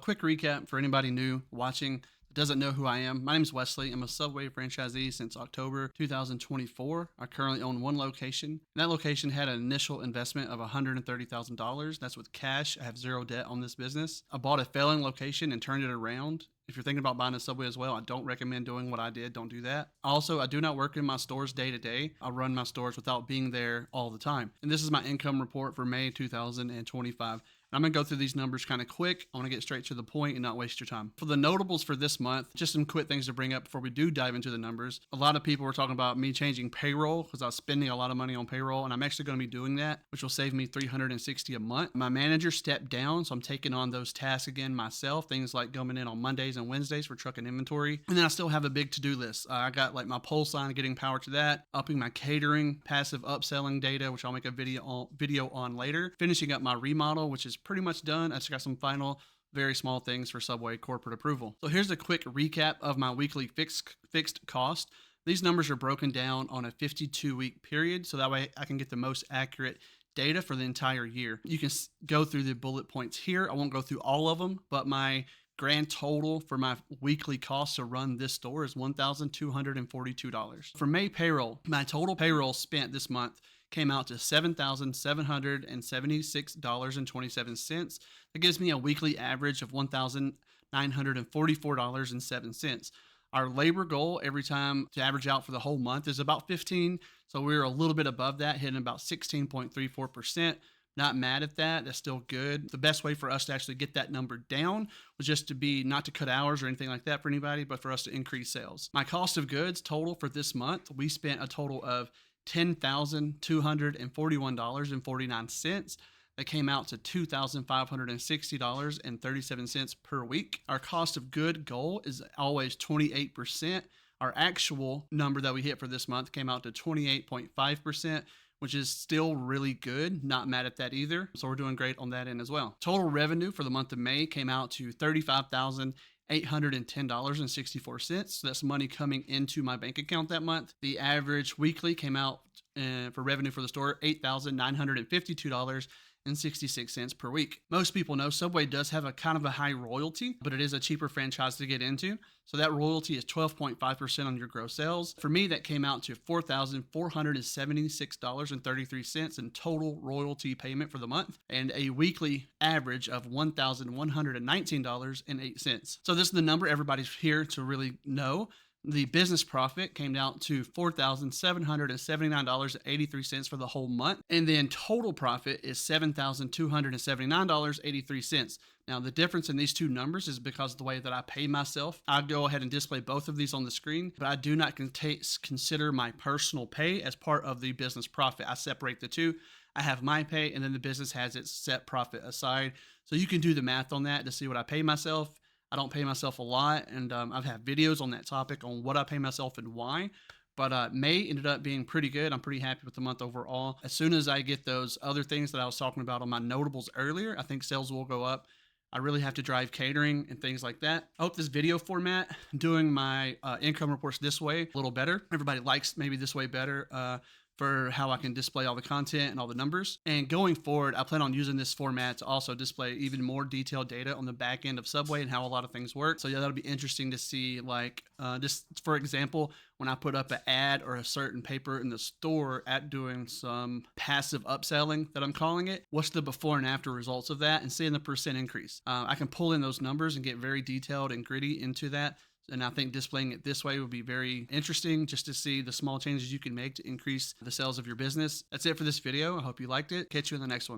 quick recap for anybody new watching that doesn't know who I am. My name is Wesley. I'm a Subway franchisee since October 2024. I currently own one location. And that location had an initial investment of $130,000. That's with cash. I have zero debt on this business. I bought a failing location and turned it around. If you're thinking about buying a Subway as well, I don't recommend doing what I did. Don't do that. Also, I do not work in my stores day to day. I run my stores without being there all the time. And this is my income report for May 2025. I'm going to go through these numbers kind of quick. I want to get straight to the point and not waste your time. For the notables for this month, just some quick things to bring up before we do dive into the numbers. A lot of people were talking about me changing payroll because I was spending a lot of money on payroll, and I'm actually going to be doing that, which will save me $360 a month. My manager stepped down, so I'm taking on those tasks again myself, things like going in on Mondays and Wednesdays for trucking inventory. And then I still have a big to-do list. I got like my pole sign, getting power to that, upping my catering, passive upselling data, which I'll make a video on later, finishing up my remodel, which is pretty much done. I just got some final very small things for Subway corporate approval. So here's a quick recap of my weekly fixed cost. These numbers are broken down on a 52-week period, so that way I can get the most accurate data for the entire year. You can go through the bullet points here. I won't go through all of them, but my grand total for my weekly cost to run this store is $1,242. For May payroll, my total payroll spent this month came out to $7,776.27. That gives me a weekly average of $1,944.07. Our labor goal every time to average out for the whole month is about 15. So we're a little bit above that, hitting about 16.34%. Not mad at that. That's still good. The best way for us to actually get that number down was just to be not to cut hours or anything like that for anybody, but for us to increase sales. My cost of goods total for this month, we spent a total of $10,241.49. That came out to $2,560.37 per week. Our cost of good goal is always 28%. Our actual number that we hit for this month came out to 28.5%, which is still really good. Not mad at that either. So we're doing great on that end as well. Total revenue for the month of May came out to $35,810.64. So that's money coming into my bank account that month. The average weekly came out for revenue for the store, $8,952.66 per week. Most people know Subway does have a kind of a high royalty, but it is a cheaper franchise to get into. So that royalty is 12.5% on your gross sales. For me, that came out to $4,476.33 in total royalty payment for the month, and a weekly average of $1,119.08. So this is the number everybody's here to really know. The business profit came down to $4,779.83 for the whole month. And then total profit is $7,279.83. Now, the difference in these two numbers is because of the way that I pay myself. I'll go ahead and display both of these on the screen, but I do not consider my personal pay as part of the business profit. I separate the two. I have my pay, and then the business has its set profit aside. So you can do the math on that to see what I pay myself. I don't pay myself a lot, and I've had videos on that topic on what I pay myself and why. But May ended up being pretty good. I'm pretty happy with the month overall. As soon as I get those other things that I was talking about on my notables earlier, I think sales will go up. I really have to drive catering and things like that. I hope this video format, doing my income reports this way, a little better. Everybody likes maybe this way better. For how I can display all the content and all the numbers. And going forward, I plan on using this format to also display even more detailed data on the back end of Subway and how a lot of things work. So yeah, that'll be interesting to see, like just for example, when I put up an ad or a certain paper in the store at doing some passive upselling that I'm calling it, what's the before and after results of that, and seeing the percent increase. I can pull in those numbers and get very detailed and gritty into that. And I think displaying it this way would be very interesting just to see the small changes you can make to increase the sales of your business. That's it for this video. I hope you liked it. Catch you in the next one.